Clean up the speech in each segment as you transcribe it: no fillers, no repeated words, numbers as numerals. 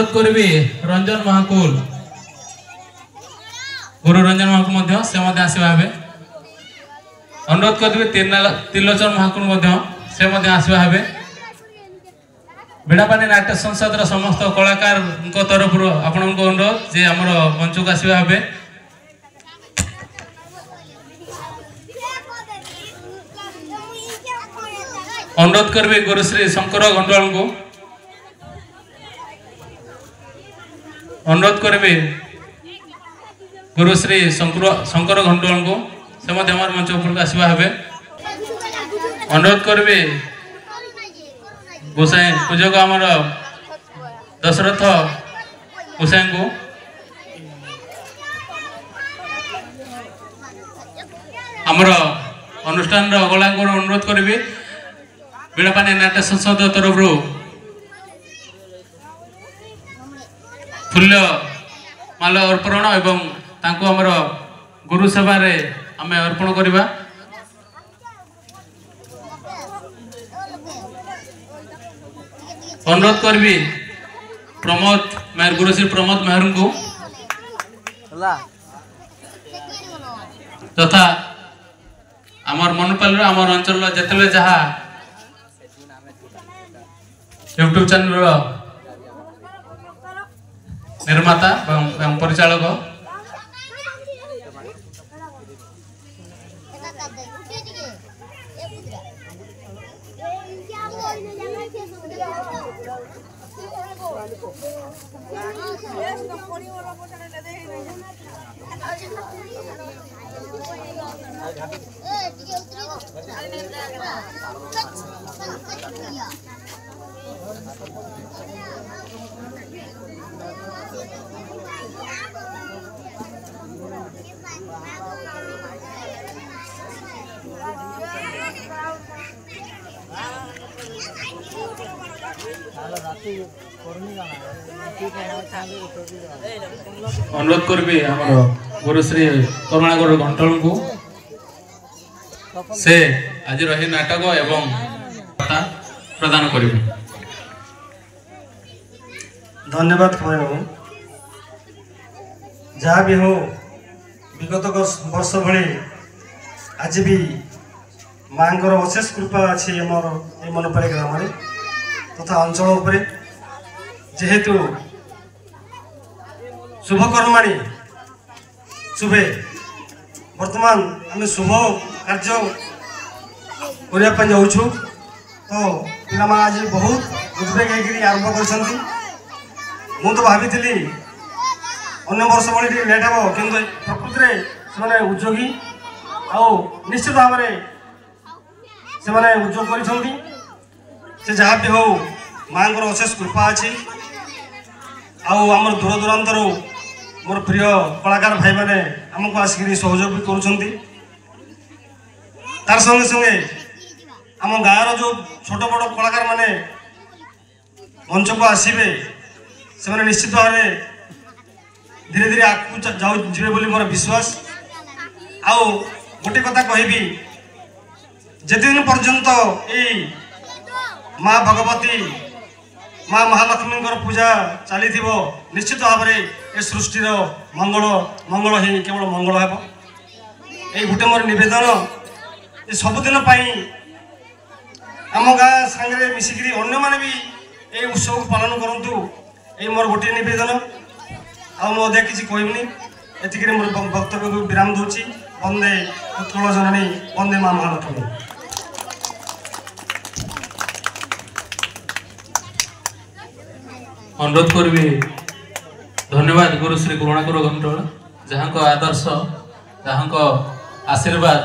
अनुरोध करी रंजन महाकुल गुरु रंजन महाकुल से आसवा हे अनुरोध करी त्रिलोचन महाकुल से आसवा हे बिड़ापानी नाट्य संसद समस्त कलाकार तरफ आपण अनुरोध जे आमर मंच को आसवा हे अनुरोध करी गुरुश्री शंकर गंडवाल को अनुरोध करी गुरुश्री शंकर गंडवाल को से मंच उपरक आसवा हे अनुरोध करी गोसाई पूजक आमर दशरथ गोसाई को आमर अनुष्ठान गला अनुरोध करी बिड़ापानी नाट्य संसद तरफ फूल्य माल अर्पण एवं तांको आमर गुरु सेवा रे आमे अर्पण करबा अनुरोध करबी प्रमोद मेहर गुरुश्री प्रमोद मेहर को तथा आमर मनपाल आमर अंचल जिते जहा यूट्यूब चैनल निर्माता एवं परिचालक अनुरोध करी आमर गुरुश्री करुणागर घंटल को से आज रही नाटक एवं कथा प्रदान करेंगे। धन्यवाद जहाँ भी हो विगत वर्ष भली आज भी माँ अशेष कृपा अच्छी आमर ये मनपाली ग्राम तथा अंचल उपरे जेहेतु शुभकर्माणी शुभे वर्तमान आम शुभ कार्य करने जाऊँ तो पिला आज बहुत उद्वेग आरंभ कर तो भावी अन्य वर्ष भाई लेट हे कि प्रकृति से उद्योगी निश्चित भाव में से उद्योग कर जहाँ भी हो माँ अशेष कृपा अच्छी आमर दूर दूरांतर मोर प्रिय कलाकार भाई मैंने आमको आसिक सहयोग भी करुँच तार संगे संगे आम गाँव जो छोट बड़ कलाकार माने मंच को आसबे से निश्चित भाव में धीरे धीरे आगू जाए बोली मोर विश्वास आउ गोटे कथा कहबी जेदिन पर्यंत यही माँ भगवती माँ महालक्ष्मी पूजा चली निश्चित भाव में ये सृष्टिर मंगल मंगल ही केवल मंगल हे ये गोटे मोर नवेदन ये सबुदिन आम गाँ सांगे मिसिक अन्य मैंने भी ये उत्सव पालन करूँ ये मोर गोटे नवेदन आदि किसी कहबनी एतिक मोर वक्तव्य को विराम दूची वंदे उत्कल जननी वंदे माँ महालक्ष्मी। अनुरोध करी धन्यवाद गुरुश्री करुणाकर घंटल जहाँ आदर्श जहाँ आशीर्वाद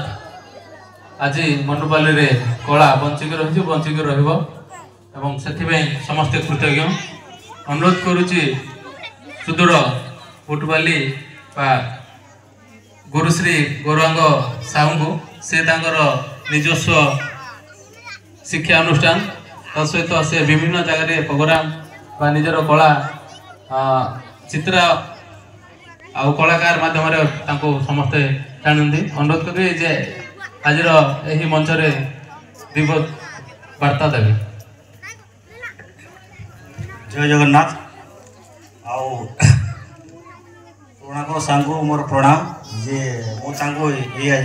आज मनपाली रे कला बंचिक रही बंचिक रही समस्ते कृतज्ञ। अनुरोध करुच्ची सुदूर फुटबाली गुरुश्री गौरांग साहू को से निजस्व शिक्षा अनुष्ठान तसहित से विभिन्न जगह प्रोग्राम बा निजर कला चित्र आउ कलाकार माध्यम समस्ते जानते। अनुरोध करी जे आज यही मंच रे दिवस वार्ता देवे। जय जगन्नाथ। आउ पुराणा सांग मोर प्रणाम जे मुझे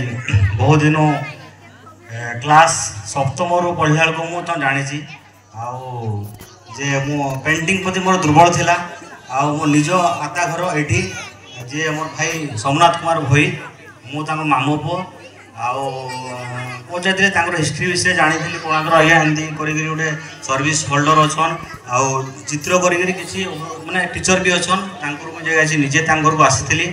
बहुत दिन क्लास सप्तम रु पढ़िया बेलू मुझे जानी जे मो पेंटिंग प्रति मोर दुर्बल थिला मो निज आता घर ये जे मोर भाई सोमनाथ कुमार भई मु मामू पु पचारे हिस्ट्री विषय जानी कोणाकर आज्ञा एमती गोटे सर्विस होल्डर अच्छन आउ चित्र करी माने टीचर भी अच्छन मुझे निजे घर को आसी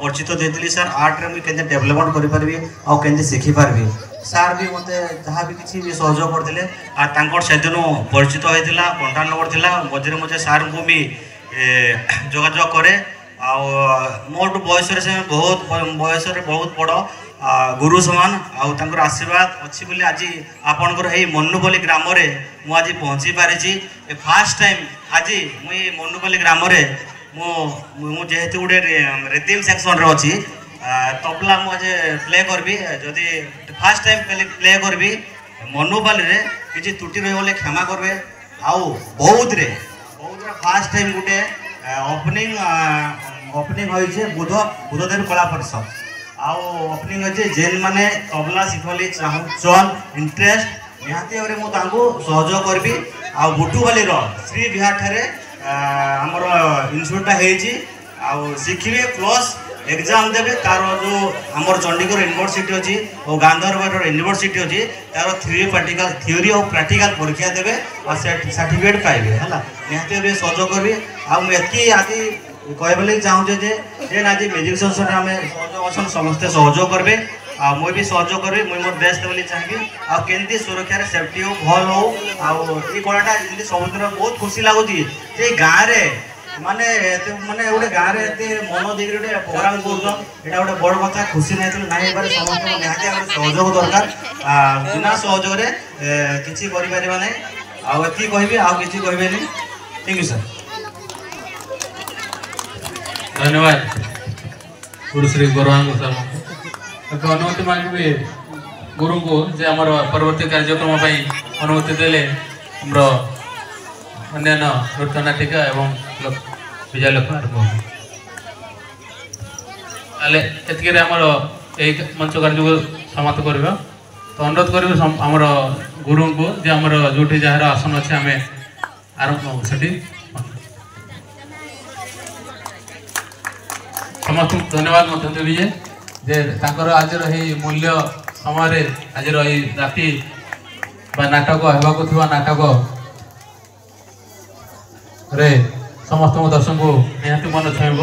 परिचित देती सर आर्ट रे मुझे डेभलपमेंट करें शिखिपारि सार भी मत जहाँ भी किसी सहयोग करते से दिन परिचित होता कंटाक्ट नंबर था मझे मझे सार को भी जोगाजोग करे मोट बयस से बहुत बयस बहुत बड़ गुरु समान आउर आशीर्वाद अच्छी बोली आज आपणकर मनुपल्ली ग्राम मुझे पहुँची पारी फास्ट टाइम आज मुई मनुपल्ली ग्राम जेहेतु गोटे रिदिम सेक्शन रे अच्छी तबला मुझे प्ले करबी जदि फास्ट टाइम प्ले करबी मनुपल्ली रे किसी त्रुटि रही क्षमा करबे आउ बौद्ध रे फास्ट टाइम गोटे ओपनिंग होइछे बुधदेव कला परिषद ओपनिंग होइछे जेन माने तबला शिखली चाहन इंटरेस्ट निहाती भाव में मुझे सहयोग करी आ बुटुबाली श्री विहार ठारे आमर इनस्टिट्यूटा हो शिखे प्लस एग्जाम देवे तार जो आमर चंडीगढ़ यूनिवर्सिटी अच्छी और गांधरबार यूनिवर्सिटी अच्छी तार थ्योरी और प्रैक्टिकल परीक्षा देवे और सर्टिफिकेट पाइबे है निहाती भाव सहयोग करी आती आज कहबे चाहूँ जे आज म्यूजिक संस्थान आम सहयोग समस्ते सहयोग करेंगे मुझे भी सहयोग करी मुझे मोर बेस्ट बोली चाहिए आमती सुरक्षा सेफ्टी हो भल हो कलाटा जमी सबुदिन बहुत खुशी लगुच गाँव में माने माने गोटे गाँव में मन देकर गोटे प्रोग्राम कर गोटे बड़ कथा खुशी नहीं ना समस्त निहाती सहयोग दरकार बिना सहयोग किसी करें ना आती कहबी आगे कहबे थैंक यू सर धन्यवाद गुरु श्री गौरांग सर अनुमति मांगे गुरु को जे आमर परवर्ती कार्यक्रम अनुमति देले अन्य नृत्य नाटिका एवं विजय लक्ष्मी आरंभ एतिक आमर यही मंच कार्य को समाप्त करवा तो अनुरोध करी आमर गुरु को जे आमर जो जार आसन अच्छे आम आरंभ से समस्त धन्यवाद देवी जे आज मूल्य समय आज राति नाटक होगा थी नाटक रे समस्त दर्शक को निहाती मन छुईब।